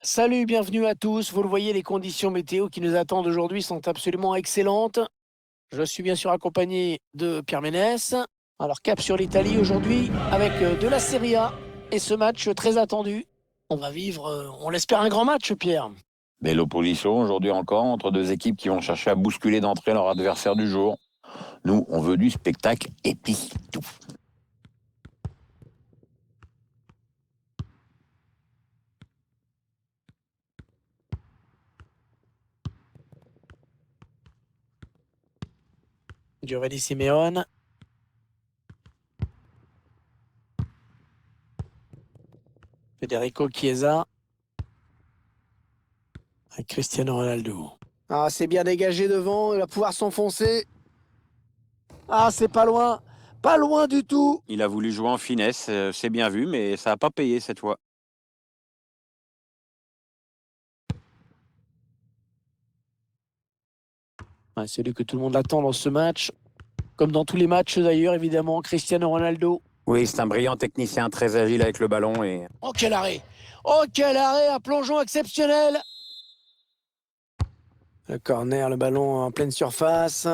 Salut, bienvenue à tous. Vous le voyez, les conditions météo qui nous attendent aujourd'hui sont absolument excellentes. Je suis bien sûr accompagné de Pierre Ménès. Alors, cap sur l'Italie aujourd'hui avec de la Serie A et ce match très attendu. On va vivre, on l'espère, un grand match, Pierre. Belle opposition aujourd'hui encore entre deux équipes qui vont chercher à bousculer d'entrée leur adversaire du jour. Nous, on veut du spectacle et puis tout. Giovanni Simeone. Federico Chiesa. Avec Cristiano Ronaldo. Ah, c'est bien dégagé devant, il va pouvoir s'enfoncer. Ah, c'est pas loin. Pas loin du tout. Il a voulu jouer en finesse, c'est bien vu, mais ça n'a pas payé cette fois. Ouais, celui que tout le monde attend dans ce match. Comme dans tous les matchs d'ailleurs, évidemment, Cristiano Ronaldo. Oui, c'est un brillant technicien très agile avec le ballon et... Oh, quel arrêt! Oh, quel arrêt! Un plongeon exceptionnel! Le corner, le ballon en pleine surface.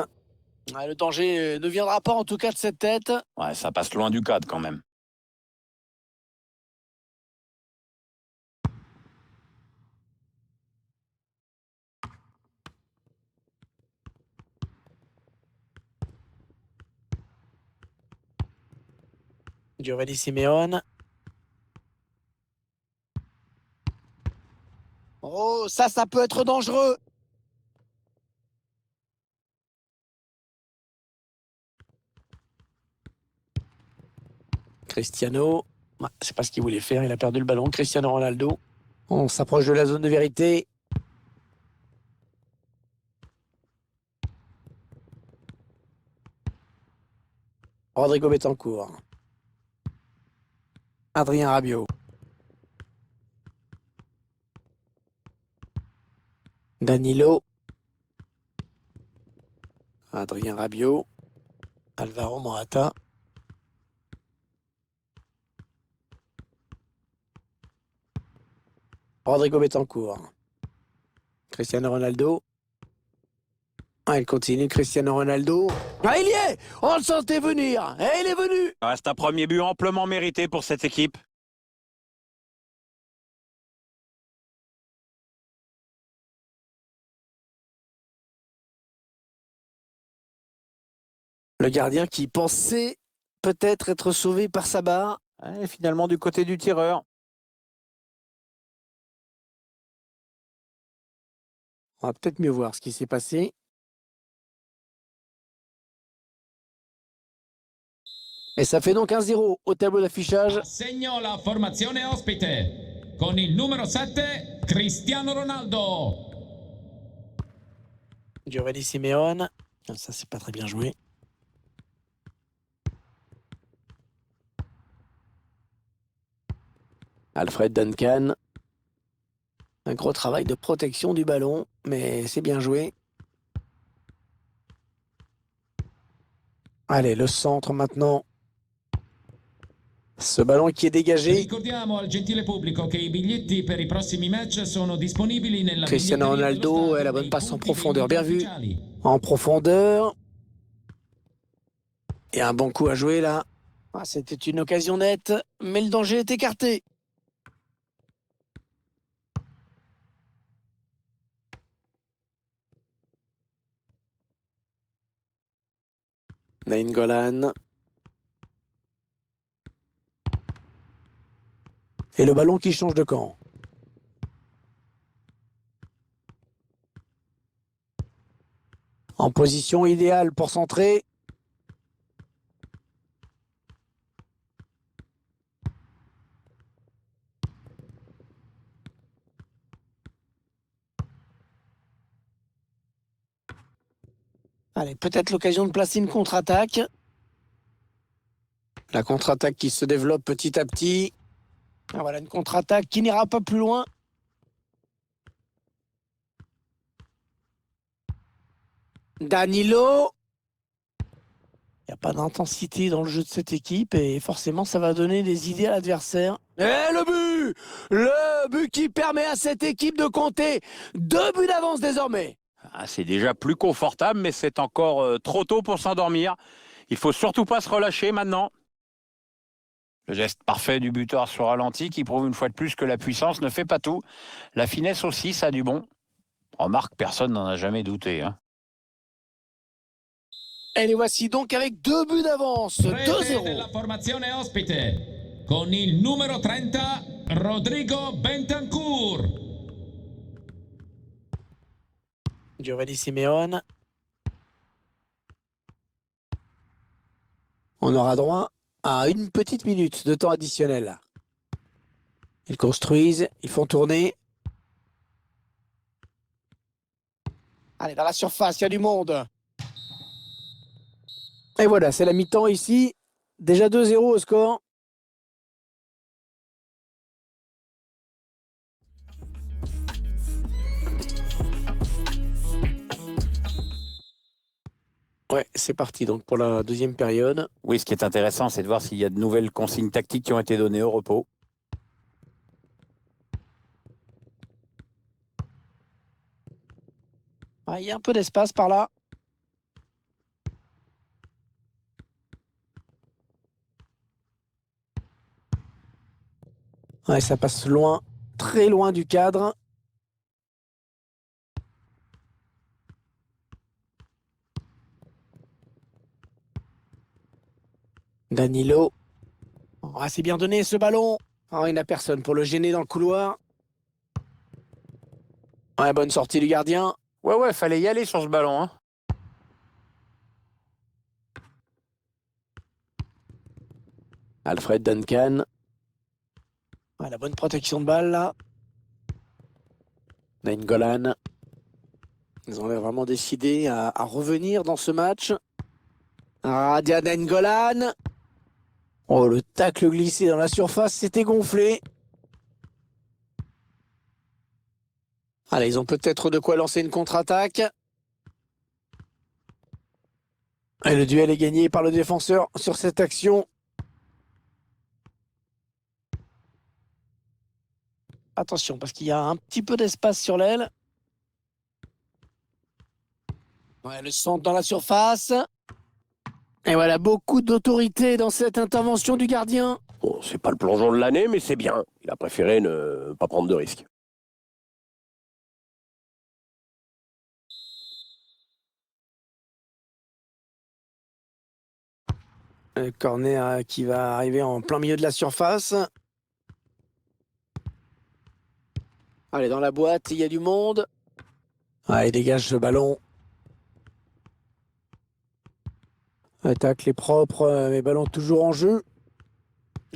Ouais, le danger ne viendra pas en tout cas de cette tête. Ouais, ça passe loin du cadre quand même. Giovanni Simeone. Oh, ça peut être dangereux! Cristiano. Ouais, c'est pas ce qu'il voulait faire, il a perdu le ballon. Cristiano Ronaldo. On s'approche de la zone de vérité. Rodrigo Betancourt. Adrien Rabiot. Danilo. Adrien Rabiot. Alvaro Morata. Rodrigo Betancourt. Cristiano Ronaldo. Ah, il continue, Cristiano Ronaldo. Ah, il y est! On le sentait venir! Et il est venu! Ah, c'est un premier but amplement mérité pour cette équipe. Le gardien qui pensait peut-être être sauvé par sa barre. Ouais, finalement du côté du tireur. On va peut-être mieux voir ce qui s'est passé. Et ça fait donc 1-0 au tableau d'affichage. Segno la formazione ospite con il numero 7 Cristiano Ronaldo. Giovanni Simeone. Ça, c'est pas très bien joué. Alfred Duncan. Un gros travail de protection du ballon, mais c'est bien joué. Allez, le centre maintenant. Ce ballon qui est dégagé. Ricordiamo al gentile pubblico che i biglietti per i prossimi match sono disponibili nella Cristiano biglietteria dello Ronaldo et stadio la bonne nei passe en punti profondeur, bien vu. ufficiali. En profondeur. Et un bon coup à jouer là. Ah, c'était une occasion nette, mais le danger est écarté. Nainggolan. Et le ballon qui change de camp. En position idéale pour centrer. Allez, peut-être l'occasion de placer une contre-attaque. La contre-attaque qui se développe petit à petit. Ah, voilà une contre-attaque qui n'ira pas plus loin. Danilo. Il n'y a pas d'intensité dans le jeu de cette équipe et forcément ça va donner des idées à l'adversaire. Et le but! Le but qui permet à cette équipe de compter 2 buts d'avance désormais. Ah, c'est déjà plus confortable, mais c'est encore trop tôt pour s'endormir. Il faut surtout pas se relâcher maintenant. Le geste parfait du buteur sur ralenti qui prouve une fois de plus que la puissance ne fait pas tout. La finesse aussi, ça a du bon. Remarque, personne n'en a jamais douté. Hein. Et les voici donc avec 2 buts d'avance, Rete 2-0. della formazione ospite con il numero 30 Rodrigo Bentancur. Giovanni Simeone. On aura droit à une petite minute de temps additionnel. Ils construisent, ils font tourner. Allez, dans la surface, il y a du monde. Et voilà, c'est la mi-temps ici. Déjà 2-0 au score. Ouais, c'est parti donc pour la deuxième période. Oui, ce qui est intéressant, c'est de voir s'il y a de nouvelles consignes tactiques qui ont été données au repos. Ah, il y a un peu d'espace par là. Ouais, ça passe loin, très loin du cadre. Danilo. Ah, c'est bien donné ce ballon. Ah, il n'a personne pour le gêner dans le couloir. Ouais, bonne sortie du gardien. Ouais, fallait y aller sur ce ballon. Hein. Alfred Duncan. Ouais, la bonne protection de balle là. Nainggolan. Ils ont l'air vraiment décidés à revenir dans ce match. Radia Nainggolan. Oh, le tacle glissé dans la surface, c'était gonflé. Allez, ils ont peut-être de quoi lancer une contre-attaque. Et le duel est gagné par le défenseur sur cette action. Attention, parce qu'il y a un petit peu d'espace sur l'aile. Ouais, le centre dans la surface. Et voilà, beaucoup d'autorité dans cette intervention du gardien. Bon, c'est pas le plongeon de l'année, mais c'est bien. Il a préféré ne pas prendre de risques. Corner qui va arriver en plein milieu de la surface. Allez, dans la boîte, il y a du monde. Allez, dégage ce ballon. Attaque les propres, mais ballon toujours en jeu.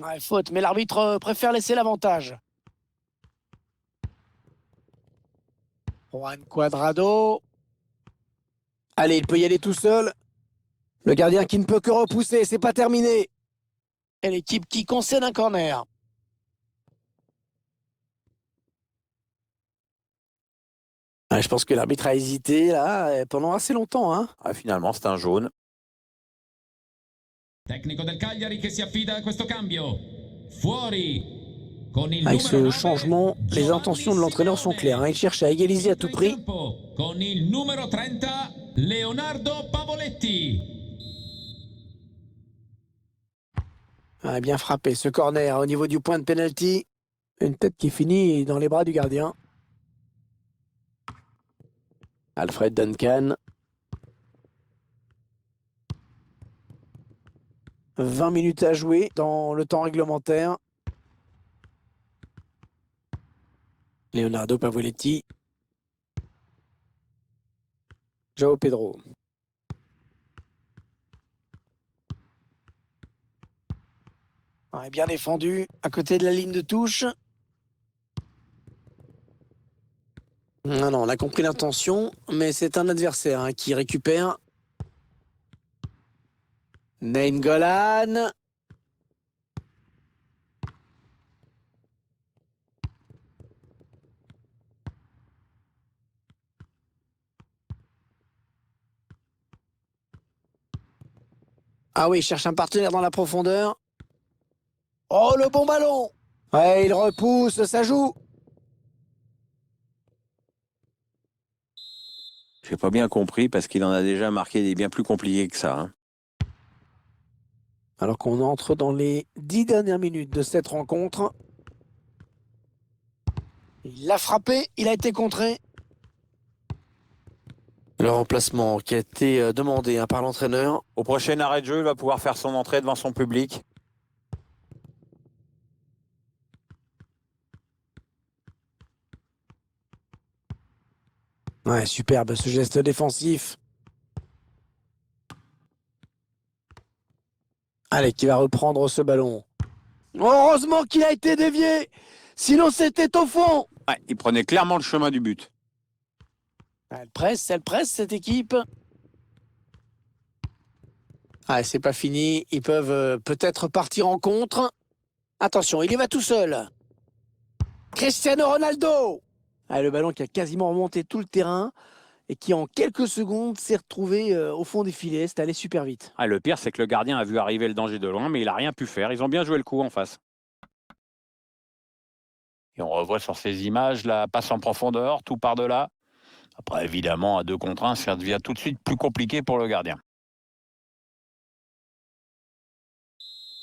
Ouais, faute, mais l'arbitre préfère laisser l'avantage. Juan Cuadrado. Allez, il peut y aller tout seul. Le gardien qui ne peut que repousser, c'est pas terminé. Et l'équipe qui concède un corner. Ouais, je pense que l'arbitre a hésité là pendant assez longtemps. Hein. Ah, finalement, c'est un jaune. Tecnico del Cagliari che si affida a questo cambio. Fuori. Con il Avec numero ce 9, changement, les Giovanni intentions de l'entraîneur sont claires. Hein. Il cherche à égaliser à tout Entra in prix. campo con il numero 30 Leonardo Pavoletti. Ah, bien frappé ce corner au niveau du point de pénalty. Une tête qui finit dans les bras du gardien. Alfred Duncan. 20 minutes à jouer dans le temps réglementaire. Leonardo Pavoletti. João Pedro. Ouais, bien défendu à côté de la ligne de touche. Non, on a compris l'intention, mais c'est un adversaire hein, qui récupère. Nainggolan. Ah oui, il cherche un partenaire dans la profondeur. Oh, le bon ballon! Ouais, il repousse, ça joue. J'ai pas bien compris parce qu'il en a déjà marqué des bien plus compliqués que ça, hein. Alors qu'on entre dans les 10 dernières minutes de cette rencontre. Il l'a frappé, il a été contré. Le remplacement qui a été demandé par l'entraîneur. Au prochain arrêt de jeu, il va pouvoir faire son entrée devant son public. Ouais, superbe ce geste défensif. Allez, qui va reprendre ce ballon. Heureusement qu'il a été dévié. Sinon, c'était au fond. Ouais, il prenait clairement le chemin du but. Elle presse cette équipe. Ah, c'est pas fini. Ils peuvent peut-être partir en contre. Attention, il y va tout seul. Cristiano Ronaldo. Ah, le ballon qui a quasiment remonté tout le terrain et qui en quelques secondes s'est retrouvé au fond des filets. C'est allé super vite. Ah, le pire, c'est que le gardien a vu arriver le danger de loin, mais il n'a rien pu faire. Ils ont bien joué le coup en face. Et on revoit sur ces images la passe en profondeur, tout par-delà. Après, évidemment, à 2 contre 1, ça devient tout de suite plus compliqué pour le gardien.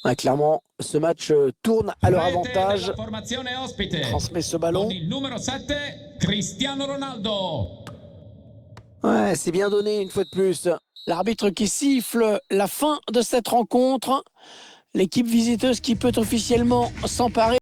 Ah, clairement, ce match tourne à leur avantage. La formazione ospite. Transmet ce ballon. Con il numero 7, Cristiano Ronaldo. Ouais, c'est bien donné une fois de plus. L'arbitre qui siffle la fin de cette rencontre. L'équipe visiteuse qui peut officiellement s'emparer